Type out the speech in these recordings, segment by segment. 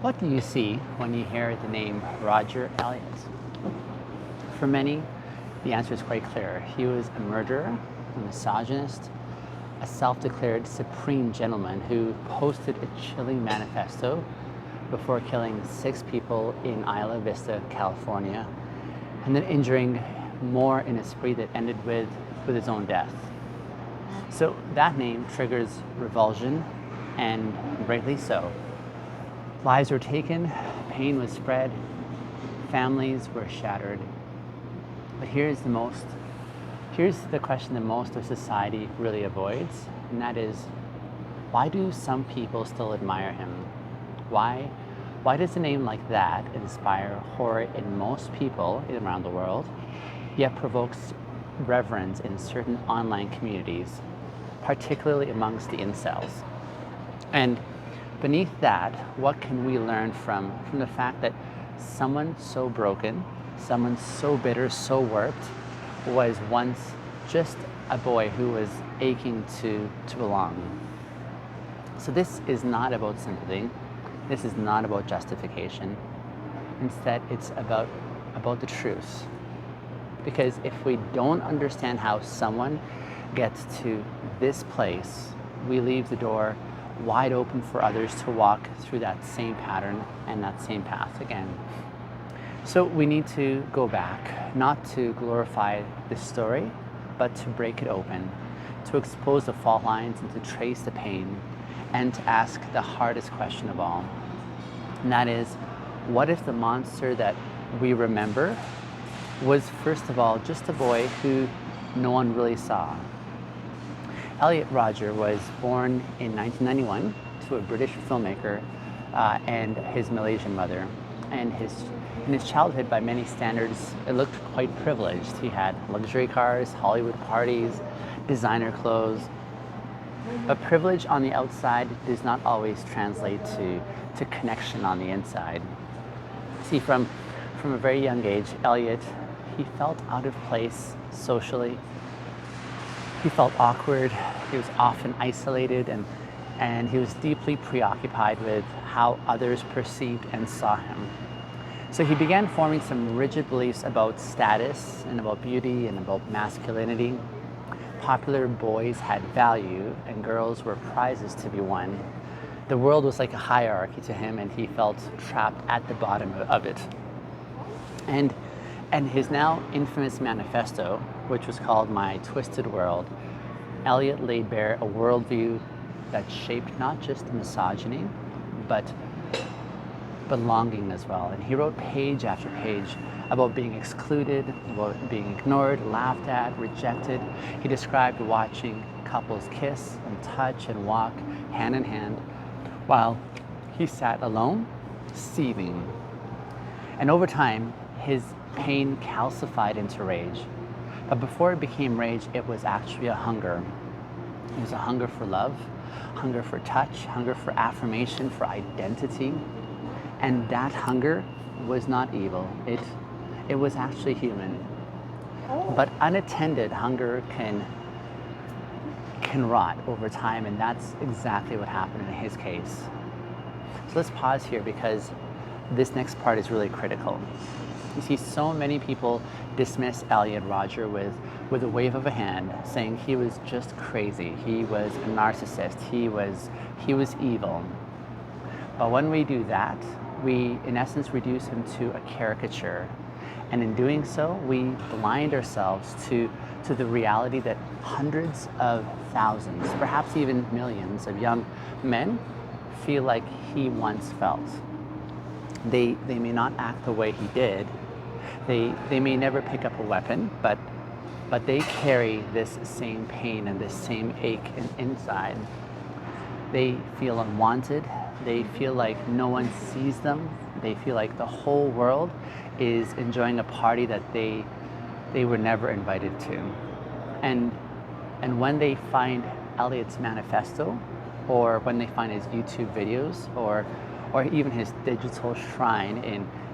What do you see when you hear the name Roger Elliot? For many, the answer is quite clear. He was a murderer, a misogynist, a self-declared supreme gentleman who posted a chilling manifesto before killing 6 people in Isla Vista, California, and then injuring more in a spree that ended with his own death. So that name triggers revulsion, and rightly so. Lives were taken, pain was spread, families were shattered. But here's the question that most of society really avoids, and that is, why do some people still admire him? Why does a name like that inspire horror in most people around the world, yet provokes reverence in certain online communities, particularly amongst the incels? And beneath that, what can we learn from the fact that someone so broken, someone so bitter, so warped, was once just a boy who was aching to belong? So this is not about sympathy. This is not about justification. Instead, it's about the truth. Because if we don't understand how someone gets to this place, we leave the door wide open for others to walk through that same pattern and that same path again. So we need to go back, not to glorify this story, but to break it open, to expose the fault lines and to trace the pain, and to ask the hardest question of all. And that is, what if the monster that we remember was, first of all, just a boy who no one really saw? Elliot Rodger was born in 1991 to a British filmmaker and his Malaysian mother. And in his childhood, by many standards, it looked quite privileged. He had luxury cars, Hollywood parties, designer clothes. But privilege on the outside does not always translate to connection on the inside. See, from a very young age, Elliot, he felt out of place socially. He felt awkward, he was often isolated, and he was deeply preoccupied with how others perceived and saw him. So he began forming some rigid beliefs about status and about beauty and about masculinity. Popular boys had value and girls were prizes to be won. The world was like a hierarchy to him, and he felt trapped at the bottom of it. And his now infamous manifesto, which was called My Twisted World, Elliot laid bare a worldview that shaped not just misogyny, but belonging as well. And he wrote page after page about being excluded, about being ignored, laughed at, rejected. He described watching couples kiss and touch and walk hand in hand while he sat alone, seething. And over time, his pain calcified into rage. But before it became rage, it was actually a hunger. It was a hunger for love, hunger for touch, hunger for affirmation, for identity. And that hunger was not evil. It was actually human. But unattended hunger can rot over time, and that's exactly what happened in his case. So let's pause here, because this next part is really critical. You see, so many people dismiss Elliot Rodger with a wave of a hand, saying he was just crazy, he was a narcissist, he was evil. But when we do that, we in essence reduce him to a caricature. And in doing so, we blind ourselves to the reality that hundreds of thousands, perhaps even millions of young men feel like he once felt. They may not act the way he did. They may never pick up a weapon, but they carry this same pain and this same ache inside. They feel unwanted. They feel like no one sees them. They feel like the whole world is enjoying a party that they were never invited to. And when they find Elliot's manifesto, or when they find his YouTube videos, or even his digital shrine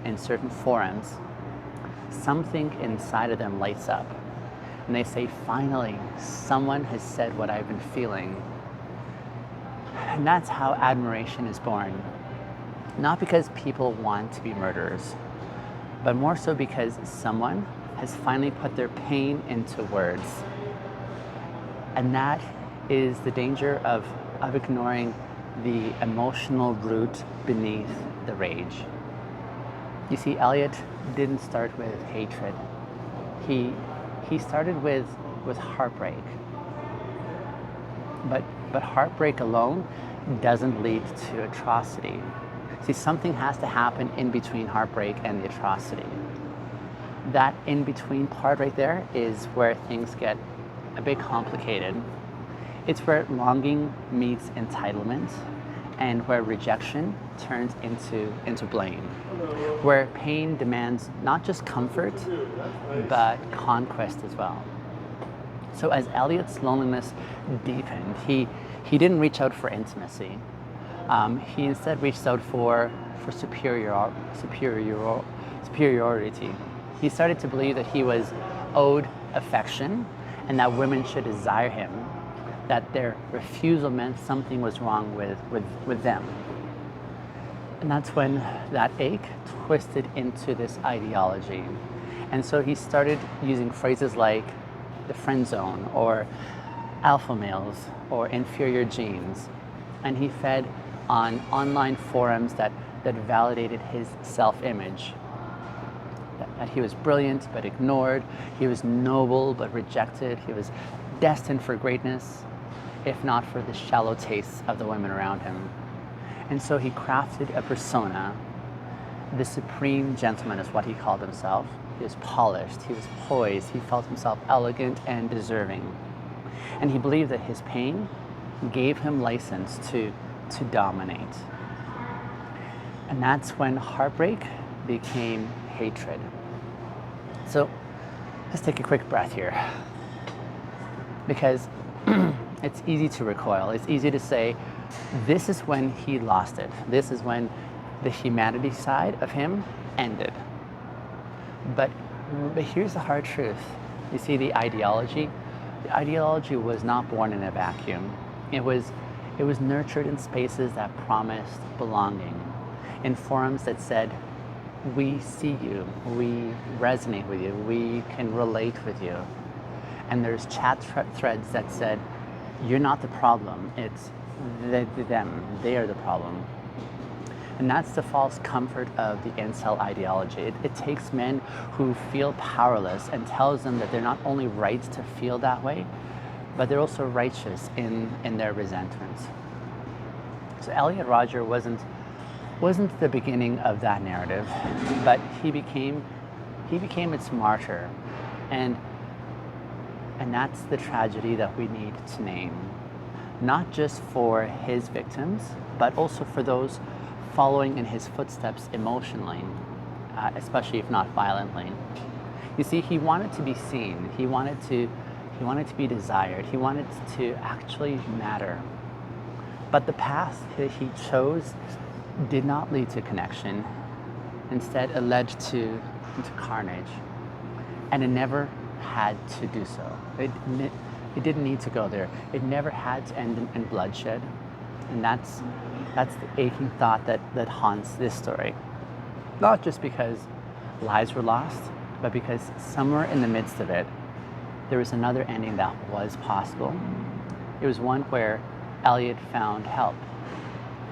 in certain forums, something inside of them lights up. And they say, finally, someone has said what I've been feeling. And that's how admiration is born. Not because people want to be murderers, but more so because someone has finally put their pain into words. And that is the danger of ignoring the emotional root beneath the rage. You see, Elliot didn't start with hatred. He started with heartbreak. But heartbreak alone doesn't lead to atrocity. See, something has to happen in between heartbreak and the atrocity. That in between part right there is where things get a bit complicated. It's where longing meets entitlement, and where rejection turns into blame. Where pain demands not just comfort, but conquest as well. So as Elliot's loneliness deepened, he didn't reach out for intimacy. He instead reached out for superiority. He started to believe that he was owed affection and that women should desire him, that their refusal meant something was wrong with them. And that's when that ache twisted into this ideology. And so he started using phrases like the friend zone, or alpha males, or inferior genes. And he fed on online forums that validated his self-image. That he was brilliant but ignored, he was noble but rejected, he was destined for greatness, if not for the shallow tastes of the women around him. And so he crafted a persona. The supreme gentleman is what he called himself. He was polished, he was poised, he felt himself elegant and deserving. And he believed that his pain gave him license to dominate. And that's when heartbreak became hatred. So let's take a quick breath here, because it's easy to recoil. It's easy to say, this is when he lost it. This is when the humanity side of him ended. But here's the hard truth. You see, the ideology was not born in a vacuum. It was nurtured in spaces that promised belonging, in forums that said, we see you, we resonate with you, we can relate with you. And there's chat threads that said, you're not the problem, it's them, they are the problem. And that's the false comfort of the incel ideology. It takes men who feel powerless and tells them that they're not only right to feel that way, but they're also righteous in their resentments. So Elliot Rodger wasn't the beginning of that narrative, but he became its martyr. And that's the tragedy that we need to name. Not just for his victims, but also for those following in his footsteps emotionally, especially if not violently. You see, he wanted to be seen. He wanted to be desired. He wanted to actually matter. But the path that he chose did not lead to connection. Instead, it led into carnage. And it never had to do so. It didn't need to go there. It never had to end in bloodshed. And that's the aching thought that haunts this story. Not just because lives were lost, but because somewhere in the midst of it, there was another ending that was possible. It was one where Elliot found help,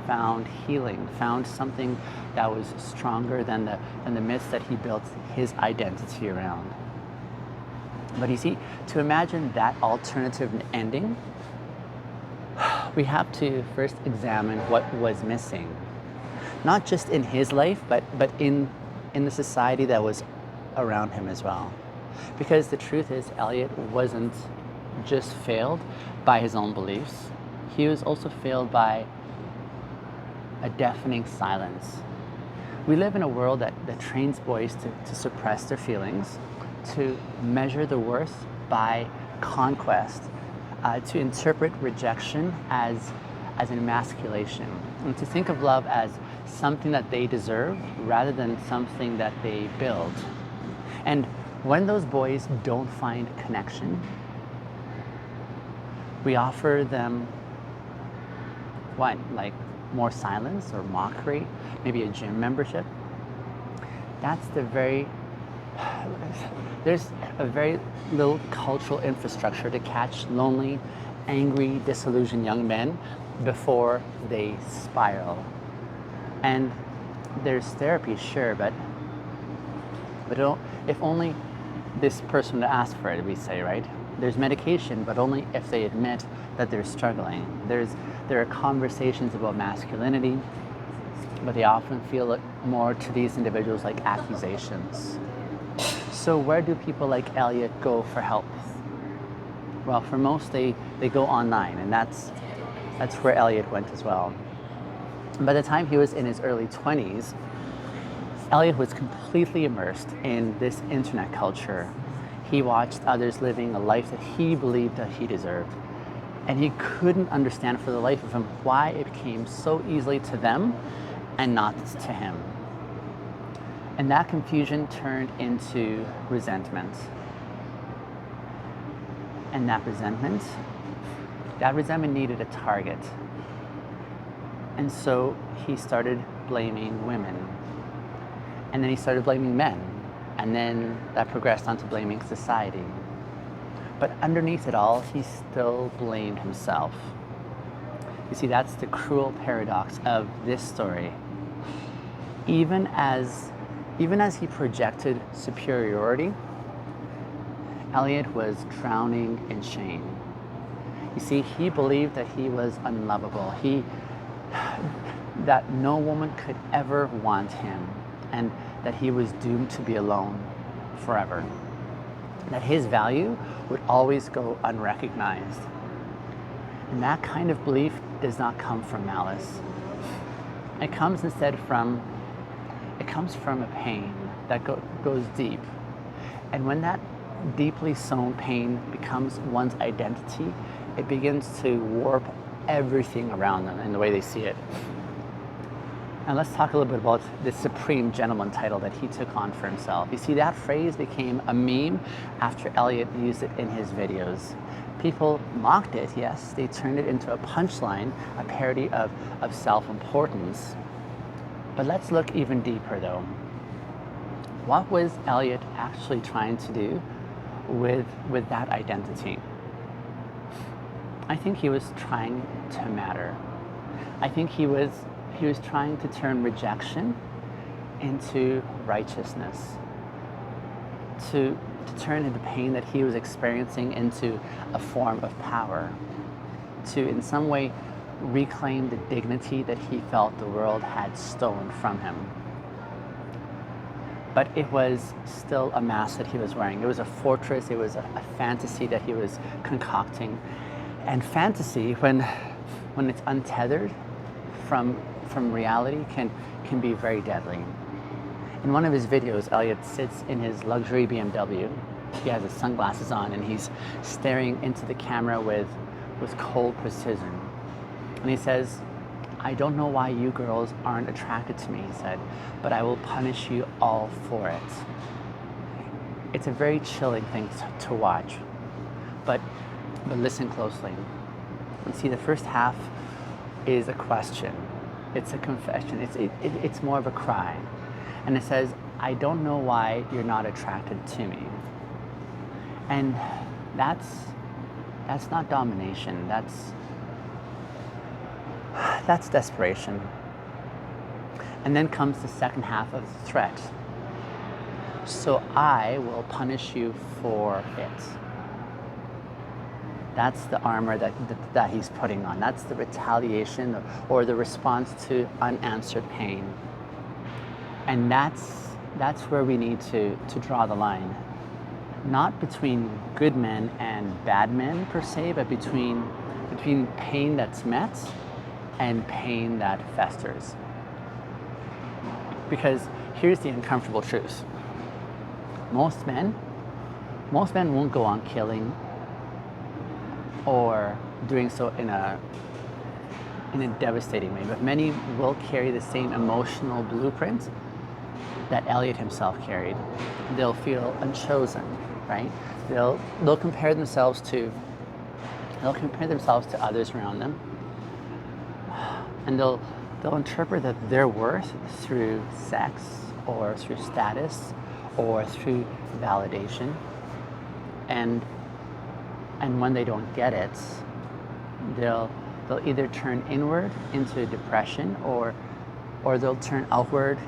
found healing, found something that was stronger than the myths that he built his identity around. But you see, to imagine that alternative ending, we have to first examine what was missing. Not just in his life, but in the society that was around him as well. Because the truth is, Elliot wasn't just failed by his own beliefs. He was also failed by a deafening silence. We live in a world that trains boys to suppress their feelings, to measure the worth by conquest, to interpret rejection as an emasculation, and to think of love as something that they deserve rather than something that they build. And when those boys don't find connection, we offer them what? Like more silence or mockery, maybe a gym membership. That's there's a very little cultural infrastructure to catch lonely, angry, disillusioned young men before they spiral. And there's therapy, sure, but if only this person would ask for it, we say, right? There's medication, but only if they admit that they're struggling. There are conversations about masculinity, but they often feel it more to these individuals like accusations. So where do people like Elliot go for help? Well, for most, they go online, and that's where Elliot went as well. By the time he was in his early 20s, Elliot was completely immersed in this internet culture. He watched others living a life that he believed that he deserved. And he couldn't understand for the life of him why it came so easily to them and not to him. And that confusion turned into resentment. And that resentment needed a target. And so he started blaming women. And then he started blaming men. And then that progressed onto blaming society. But underneath it all, he still blamed himself. You see, that's the cruel paradox of this story. Even as he projected superiority, Elliot was drowning in shame. You see, he believed that he was unlovable. That no woman could ever want him, and that he was doomed to be alone forever. That his value would always go unrecognized. And that kind of belief does not come from malice. It comes instead from a pain that goes deep. And when that deeply sown pain becomes one's identity, it begins to warp everything around them and the way they see it. And let's talk a little bit about the Supreme Gentleman title that he took on for himself. You see, that phrase became a meme after Elliot used it in his videos. People mocked it, yes. They turned it into a punchline, a parody of self-importance. But let's look even deeper, though. What was Elliot actually trying to do with that identity? I think he was trying to matter. I think he was trying to turn rejection into righteousness, to turn the pain that he was experiencing into a form of power, to in some way reclaim the dignity that he felt the world had stolen from him. But it was still a mask that he was wearing. It was a fortress, it was a fantasy that he was concocting. And fantasy, when it's untethered from reality, can be very deadly. In one of his videos, Elliot sits in his luxury BMW. He has his sunglasses on and he's staring into the camera with cold precision. And he says, "I don't know why you girls aren't attracted to me," he said, "but I will punish you all for it." It's a very chilling thing to watch, but listen closely. You see, the first half is a question. It's a confession. It's more of a cry. And it says, "I don't know why you're not attracted to me." And that's not domination. That's desperation. And then comes the second half of the threat. "So I will punish you for it." That's the armor that he's putting on. That's the retaliation or the response to unanswered pain. And that's where we need to draw the line. Not between good men and bad men per se, but between pain that's met and pain that festers. Because here's the uncomfortable truth. Most men won't go on killing or doing so in a devastating way, but many will carry the same emotional blueprint that Elliot himself carried. They'll feel unchosen, right? They'll compare themselves to others around them, and they'll they'll interpret that their worth through sex or through status or through validation. And when they don't get it, they'll either turn inward into depression or they'll turn outward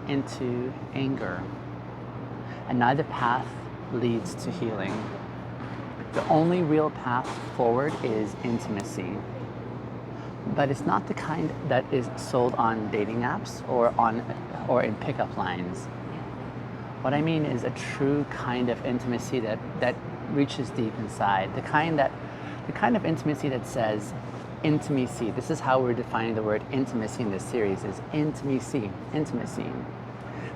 into anger. And neither path leads to healing. The only real path forward is intimacy. But it's not the kind that is sold on dating apps or in pickup lines. What I mean is a true kind of intimacy that reaches deep inside. The kind of intimacy that says, intimacy. This is how we're defining the word intimacy in this series, is intimacy.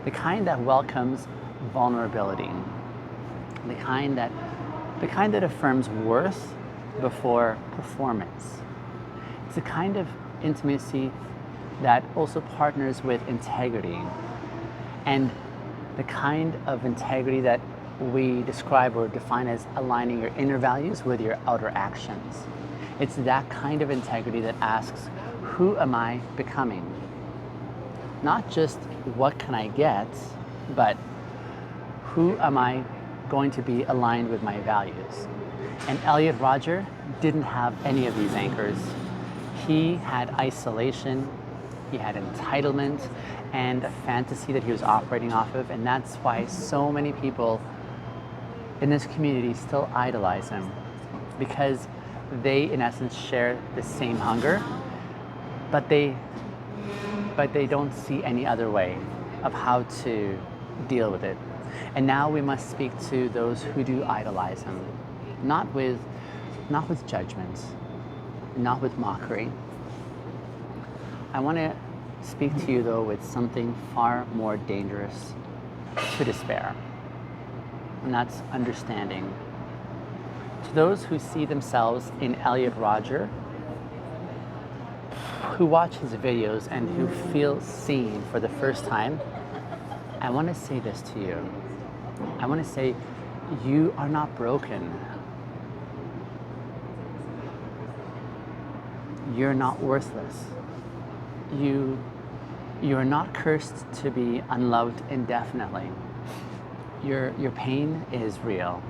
The kind that welcomes vulnerability. The kind that affirms worth before performance. It's a kind of intimacy that also partners with integrity, and the kind of integrity that we describe or define as aligning your inner values with your outer actions. It's that kind of integrity that asks, who am I becoming? Not just what can I get, but who am I going to be aligned with my values? And Elliot Rodger didn't have any of these anchors. He had isolation, he had entitlement, and a fantasy that he was operating off of, and that's why so many people in this community still idolize him, because they, in essence, share the same hunger, but they don't see any other way of how to deal with it. And now we must speak to those who do idolize him, not with judgment, not with mockery. I want to speak to you, though, with something far more dangerous to despair, and that's understanding. To those who see themselves in Elliot Rodger, who watch his videos and who feel seen for the first time, I want to say this to you. I want to say, you are not broken. You're not worthless. You are not cursed to be unloved indefinitely. Your pain is real.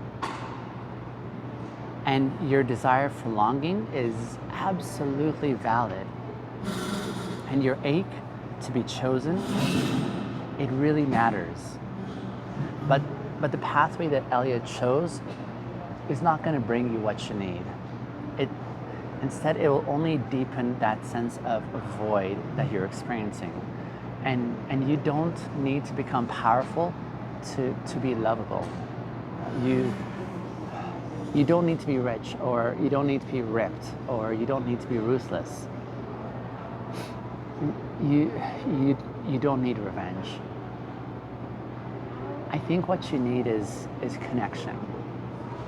And your desire for longing is absolutely valid. And your ache to be chosen, it really matters. But the pathway that Elliot chose is not going to bring you what you need. Instead, it will only deepen that sense of void that you're experiencing. And you don't need to become powerful to be lovable. You don't need to be rich, or you don't need to be ripped, or you don't need to be ruthless. You don't need revenge. I think what you need is connection,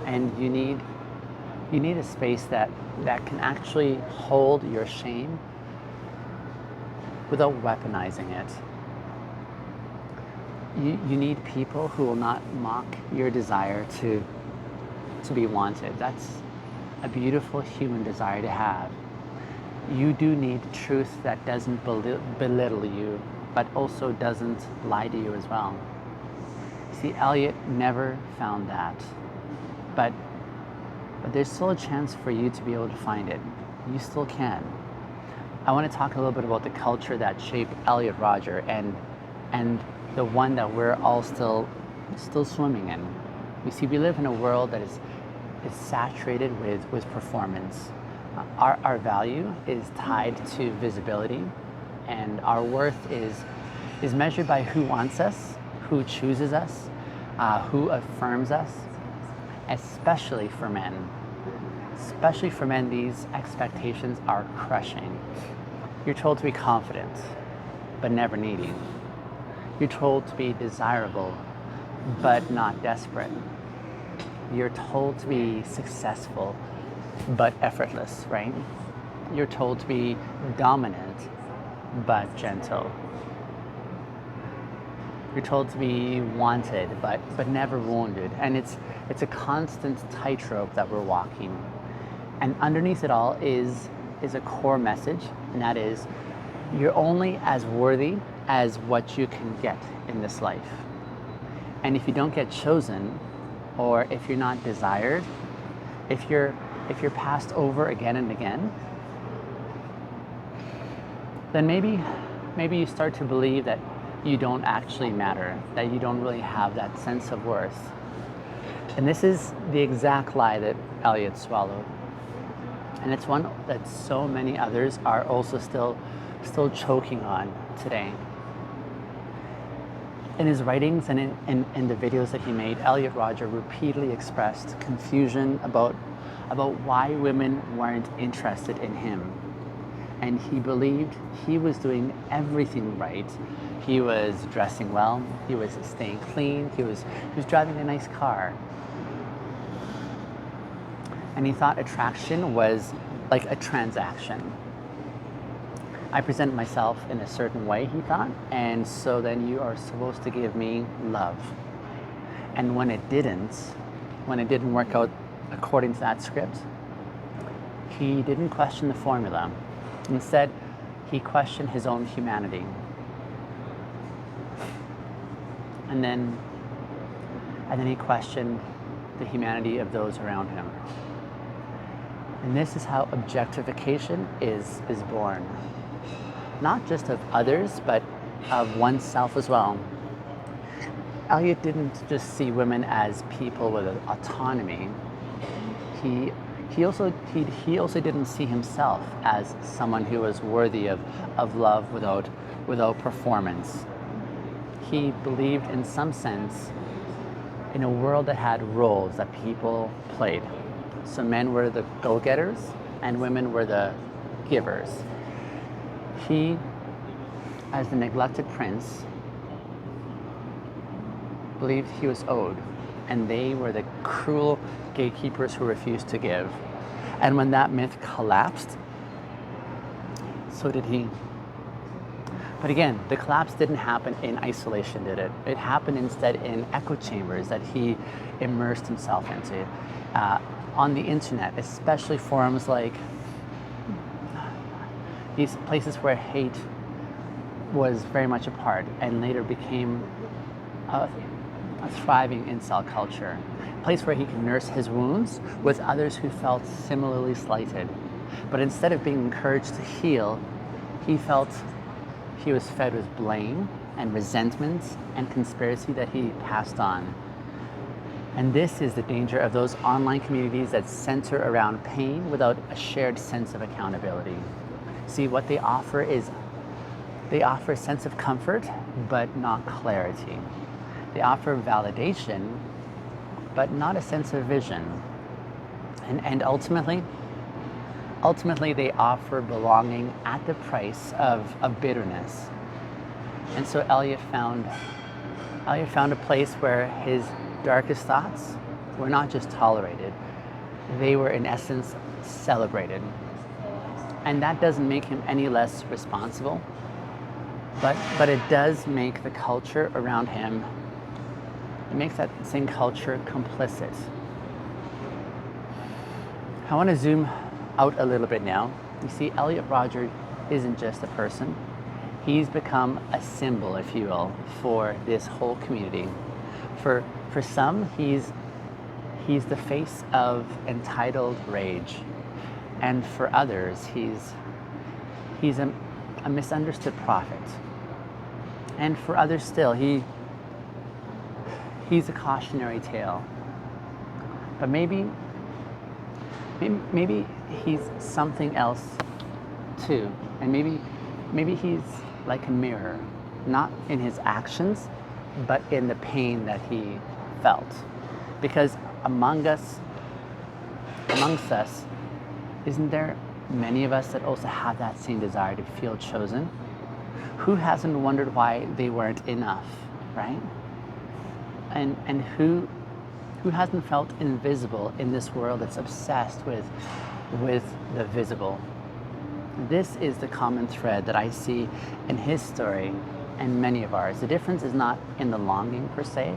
and you need a space that can actually hold your shame without weaponizing it. You need people who will not mock your desire to be wanted. That's a beautiful human desire to have. You do need truth that doesn't belittle you, but also doesn't lie to you as well. See, Elliot never found that, but there's still a chance for you to be able to find it. You still can. I want to talk a little bit about the culture that shaped Elliot Rodger and the one that we're all still swimming in. You see, we live in a world that is saturated with performance. Our value is tied to visibility, and our worth is measured by who wants us, who chooses us, who affirms us, especially for men. Especially for men, these expectations are crushing. You're told to be confident, but never needy. You're told to be desirable, but not desperate. You're told to be successful, but effortless, right? You're told to be dominant, but gentle. You're told to be wanted, but never wounded. And it's a constant tightrope that we're walking. And underneath it all is a core message, and that is, You're only as worthy as what you can get in this life. And if you don't get chosen, or if you're not desired, if you're passed over again and again, then maybe you start to believe that you don't actually matter, that you don't really have that sense of worth. And this is the exact lie that Elliot swallowed. And it's one that so many others are also still choking on today. In his writings and in the videos that he made, Elliot Rodger repeatedly expressed confusion about why women weren't interested in him. And he believed he was doing everything right. He was dressing well, he was staying clean, he was driving a nice car. And he thought attraction was like a transaction. I present myself in a certain way, he thought, and so then you are supposed to give me love. And when it didn't work out according to that script, he didn't question the formula. Instead, he questioned his own humanity. And then he questioned the humanity of those around him. And this is how objectification is born. Not just of others, but of oneself as well. Elliot didn't just see women as people with autonomy. He also didn't see himself as someone who was worthy of love without performance. He believed in some sense in a world that had roles that people played. So men were the go-getters and women were the givers. He, as the neglected prince, believed he was owed, and they were the cruel gatekeepers who refused to give. And when that myth collapsed, so did he. But again, the collapse didn't happen in isolation, did it? It happened instead in echo chambers that he immersed himself into. On the internet, especially forums like these places where hate was very much a part and later became a thriving incel culture. A place where he could nurse his wounds with others who felt similarly slighted. But instead of being encouraged to heal, he felt he was fed with blame and resentment and conspiracy that he passed on. And this is the danger of those online communities that center around pain without a shared sense of accountability. See, what they offer is, they offer a sense of comfort, but not clarity. They offer validation, but not a sense of vision. And ultimately they offer belonging at the price of bitterness. And so Elliot found a place where his darkest thoughts were not just tolerated, they were in essence celebrated. And that doesn't make him any less responsible, but it does make the culture around him, it makes that same culture complicit. I want to zoom out a little bit now. You see, Elliot Rodger isn't just a person. He's become a symbol, if you will, for this whole community. For some, he's the face of entitled rage. And for others, he's a misunderstood prophet. And for others still, he's a cautionary tale. But maybe he's something else too. And maybe he's like a mirror, not in his actions, but in the pain that he felt. Because amongst us, isn't there many of us that also have that same desire to feel chosen? Who hasn't wondered why they weren't enough, right? And who hasn't felt invisible in this world that's obsessed with the visible? This is the common thread that I see in his story and many of ours. The difference is not in the longing per se.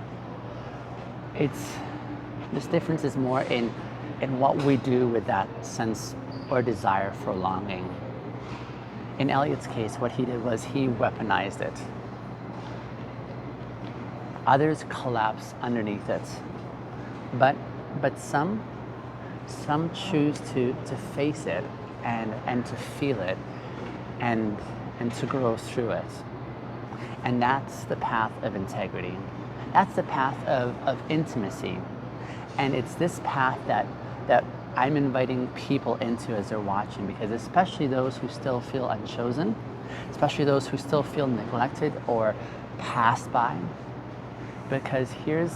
This difference is more in what we do with that sense or desire for longing. In Elliot's case, what he did was he weaponized it. Others collapse underneath it. But some choose to face it and to feel it and to grow through it. And that's the path of integrity. That's the path of intimacy. And it's this path that I'm inviting people into as they're watching, because especially those who still feel unchosen, especially those who still feel neglected or passed by, because here's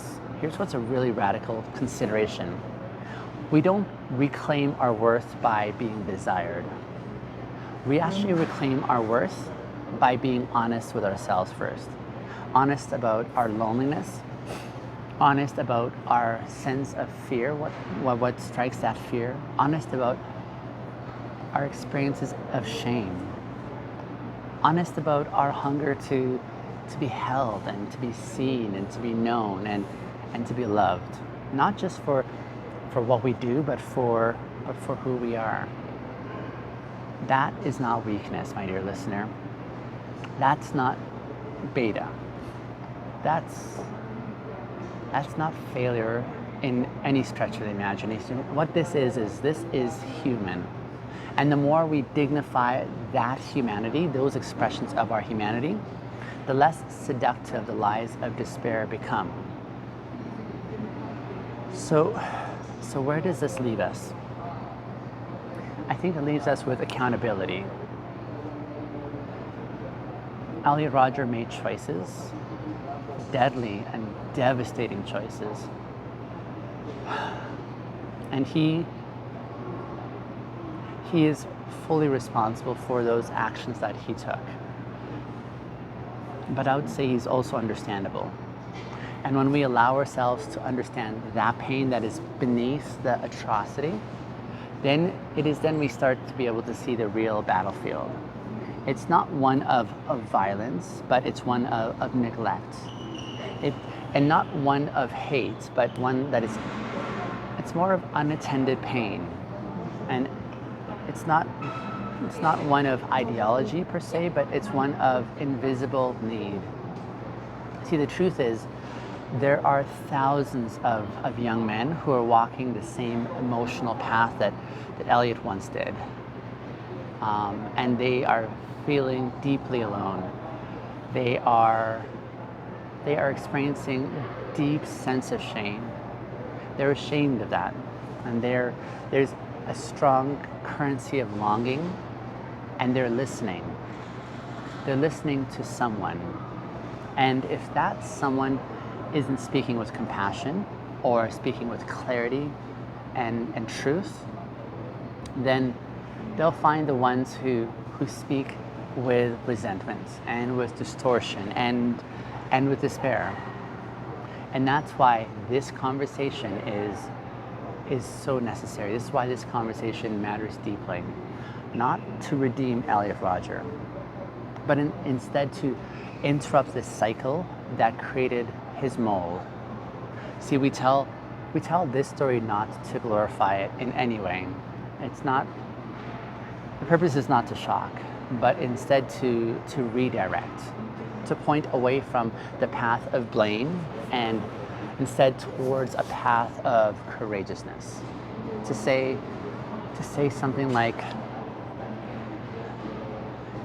what's a really radical consideration. We don't reclaim our worth by being desired. We actually reclaim our worth by being honest with ourselves first. Honest about our loneliness, honest about our sense of fear, what strikes that fear, honest about our experiences of shame, honest about our hunger to be held and to be seen and to be known and to be loved, not just for what we do, but for who we are. That is not weakness, my dear listener. That's not beta. That's not failure in any stretch of the imagination. What this is human. And the more we dignify that humanity, those expressions of our humanity, the less seductive the lies of despair become. So where does this leave us? I think it leaves us with accountability. Elliot Rodger made choices, deadly and devastating choices. And he is fully responsible for those actions that he took. But I would say he's also understandable. And when we allow ourselves to understand that pain that is beneath the atrocity, then we start to be able to see the real battlefield. It's not one of violence, but it's one of neglect. And not one of hate, but one that it's more of unattended pain. And it's not one of ideology per se, but it's one of invisible need. See, the truth is, there are thousands of young men who are walking the same emotional path that Elliot once did. And they are feeling deeply alone. They are experiencing deep sense of shame. They're ashamed of that. And there's a strong currency of longing, and they're listening. They're listening to someone. And if that someone isn't speaking with compassion or speaking with clarity and truth, then they'll find the ones who speak with resentment and with distortion and with despair. And that's why this conversation is so necessary. This is why this conversation matters deeply. Not to redeem Elliot Rodger, but instead to interrupt this cycle that created his mold. See, we tell this story not to glorify it in any way. The purpose is not to shock, but instead to redirect, to point away from the path of blame and instead towards a path of courageousness. To say something like,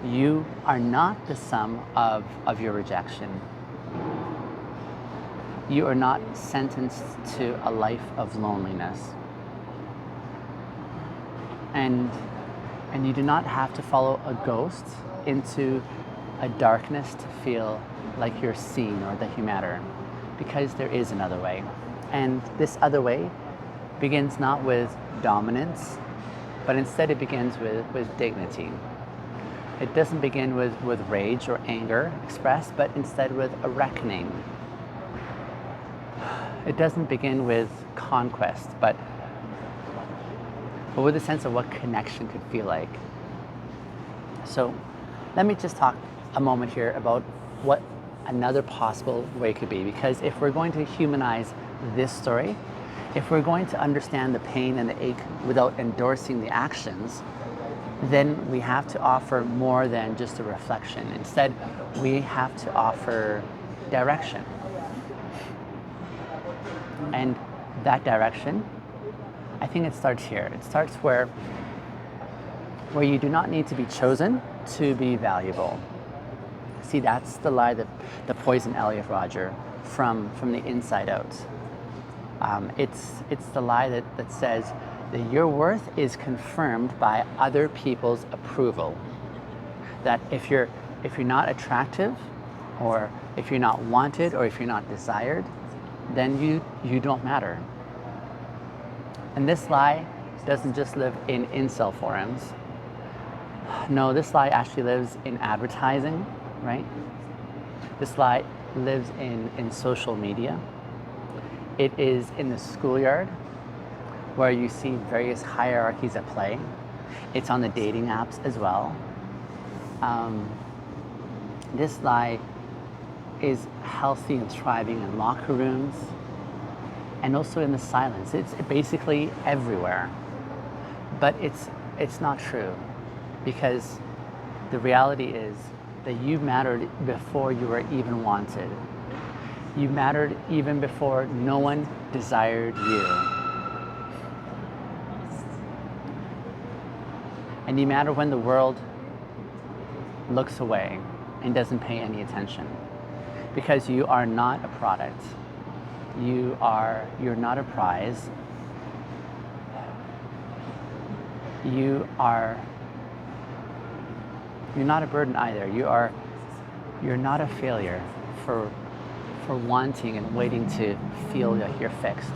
you are not the sum of your rejection. You are not sentenced to a life of loneliness. And you do not have to follow a ghost into a darkness to feel like you're seen or that you matter, because there is another way. And this other way begins not with dominance, but instead it begins with dignity. It doesn't begin with rage or anger expressed, but instead with a reckoning. It doesn't begin with conquest, but with a sense of what connection could feel like. So let me just talk a moment here about what another possible way could be, because if we're going to humanize this story, if we're going to understand the pain and the ache without endorsing the actions, then we have to offer more than just a reflection. Instead, we have to offer direction. And that direction, I think it starts here. It starts where you do not need to be chosen to be valuable. See, that's the lie that the poison Elliot Rodger from the inside out. It's the lie that says that your worth is confirmed by other people's approval. That if you're not attractive, or if you're not wanted, or if you're not desired, then you don't matter. And this lie doesn't just live in incel forums. No, this lie actually lives in advertising, right? This lie lives in social media. It is in the schoolyard, where you see various hierarchies at play. It's on the dating apps as well. This lie is healthy and thriving in locker rooms, and also in the silence. It's basically everywhere. But it's not true, because the reality is that you mattered before you were even wanted. You mattered even before no one desired you. And you matter when the world looks away and doesn't pay any attention, because you are not a product. You're not a prize. You're not a burden either. You're not a failure for wanting and waiting to feel that you're fixed.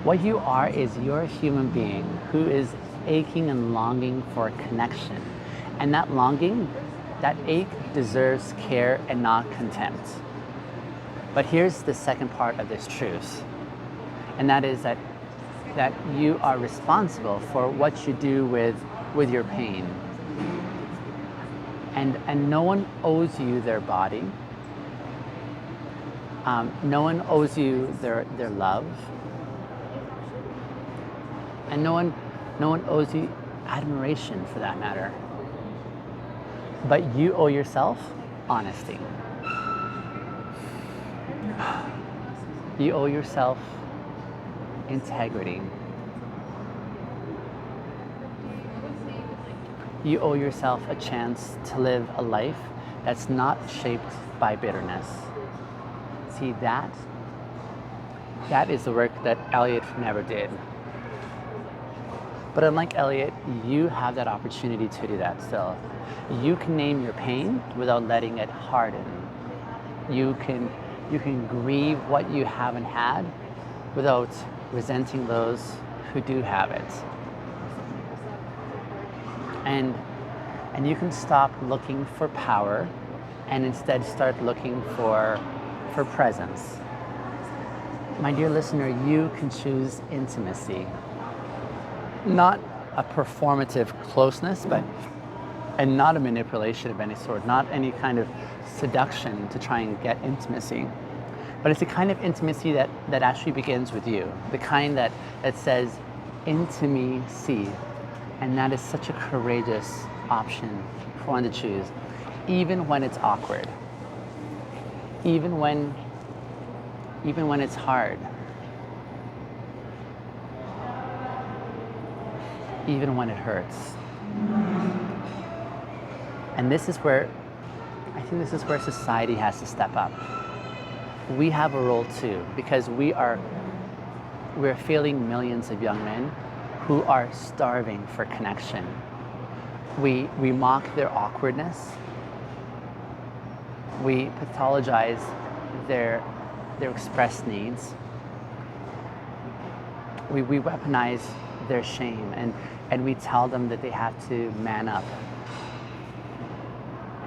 What you are is you're a human being who is aching and longing for connection. And that longing, that ache, deserves care and not contempt. But here's the second part of this truth, and that is that you are responsible for what you do with your pain. And no one owes you their body. No one owes you their love. And no one owes you admiration, for that matter. But you owe yourself honesty. You owe yourself integrity. You owe yourself a chance to live a life that's not shaped by bitterness. See, that is the work that Elliot never did. But unlike Elliot, you have that opportunity to do that still. You can name your pain without letting it harden. You can grieve what you haven't had without resenting those who do have it. And you can stop looking for power and instead start looking for presence. My dear listener, you can choose intimacy. Not a performative closeness, and not a manipulation of any sort, not any kind of seduction to try and get intimacy. But it's a kind of intimacy that actually begins with you, the kind that says, into me, see. And that is such a courageous option for one to choose, even when it's awkward, even when it's hard, even when it hurts. And this is where society has to step up. We have a role too, because we're failing millions of young men who are starving for connection. We mock their awkwardness. We pathologize their expressed needs. We weaponize their shame, and we tell them that they have to man up.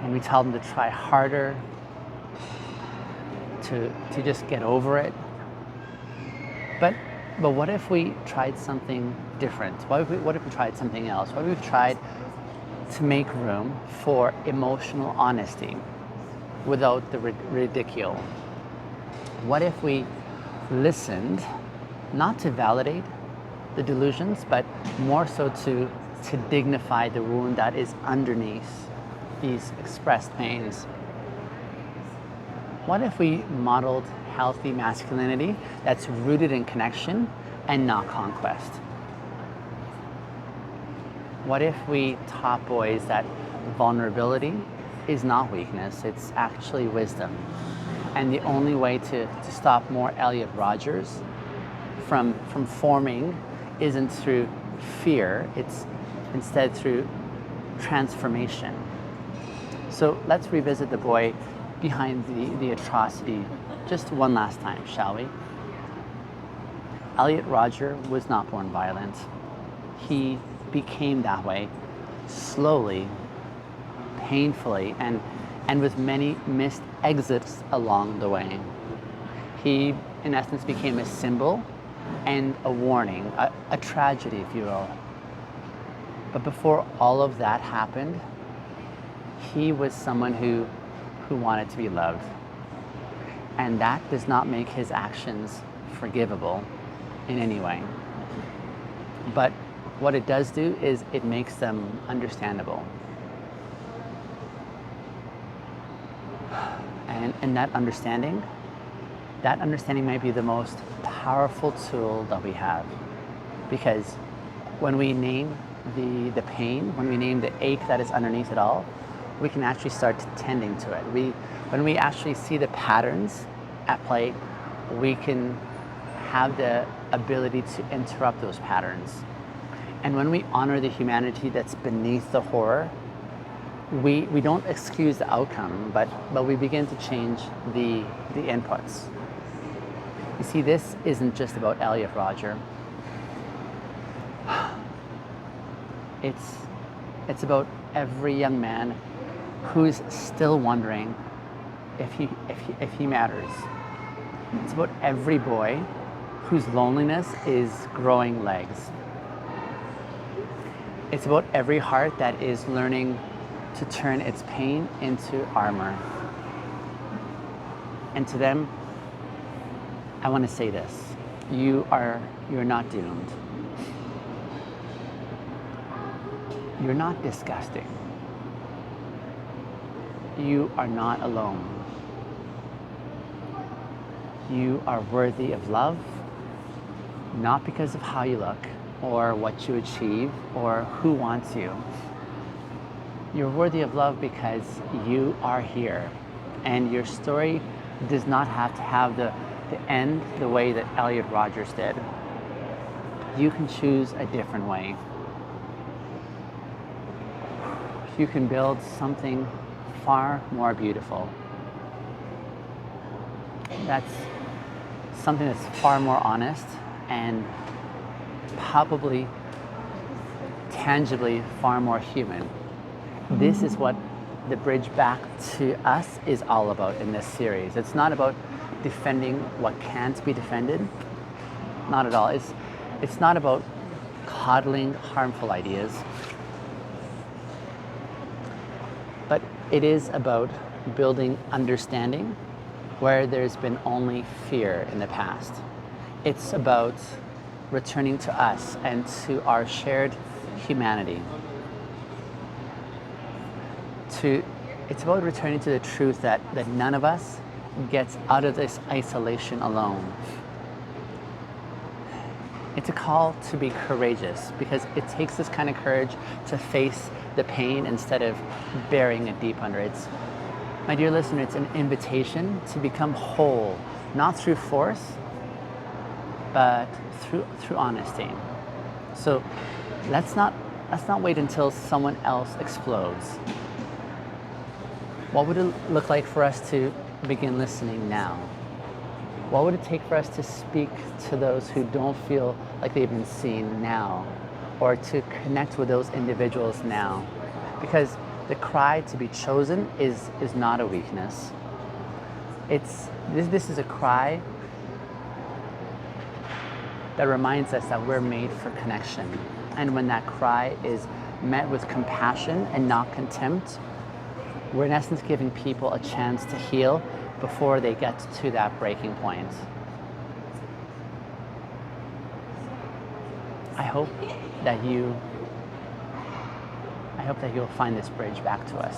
And we tell them to try harder, to just get over it. But what if we tried something different? What if we tried something else? What if we tried to make room for emotional honesty without the ridicule? What if we listened, not to validate the delusions, but more so to to dignify the wound that is underneath these expressed pains. What if we modeled healthy masculinity that's rooted in connection and not conquest? What if we taught boys that vulnerability is not weakness, it's actually wisdom? And the only way to stop more Elliot Rodgers from forming isn't through fear, it's instead through transformation. So let's revisit the boy behind the atrocity just one last time, shall we? Elliot Rodger was not born violent. He became that way slowly, painfully, and with many missed exits along the way. He, in essence, became a symbol and a warning, a tragedy, if you will. But before all of that happened, he was someone who wanted to be loved. And that does not make his actions forgivable in any way. But what it does do is it makes them understandable. And that understanding might be the most powerful tool that we have. Because when we name the pain, when we name the ache that is underneath it all, we can actually start tending to it. When we actually see the patterns at play, we can have the ability to interrupt those patterns. And when we honor the humanity that's beneath the horror, we don't excuse the outcome, but we begin to change the inputs. You see, this isn't just about Elliot Rodger. It's about every young man who's still wondering if he matters. It's about every boy whose loneliness is growing legs. It's about every heart that is learning to turn its pain into armor. And to them, I want to say this: you're not doomed. You're not disgusting. You are not alone. You are worthy of love, not because of how you look, or what you achieve, or who wants you. You're worthy of love because you are here, and your story does not have to have the end the way that Elliot Rodgers did. You can choose a different way. You can build something far more beautiful. That's something that's far more honest and probably tangibly far more human. This is what the bridge back to us is all about in this series. It's not about defending what can't be defended. Not at all. It's not about coddling harmful ideas. But it is about building understanding where there's been only fear in the past. It's about returning to us and to our shared humanity. It's about returning to the truth that none of us gets out of this isolation alone. It's a call to be courageous, because it takes this kind of courage to face the pain instead of burying it deep under it. My dear listener, it's an invitation to become whole, not through force, but through honesty. So let's not wait until someone else explodes. What would it look like for us to begin listening now? What would it take for us to speak to those who don't feel like they've been seen now, or to connect with those individuals now? Because the cry to be chosen is not a weakness. This is a cry that reminds us that we're made for connection. And when that cry is met with compassion and not contempt, we're in essence giving people a chance to heal before they get to that breaking point. I hope that you I hope that you'll find this bridge back to us.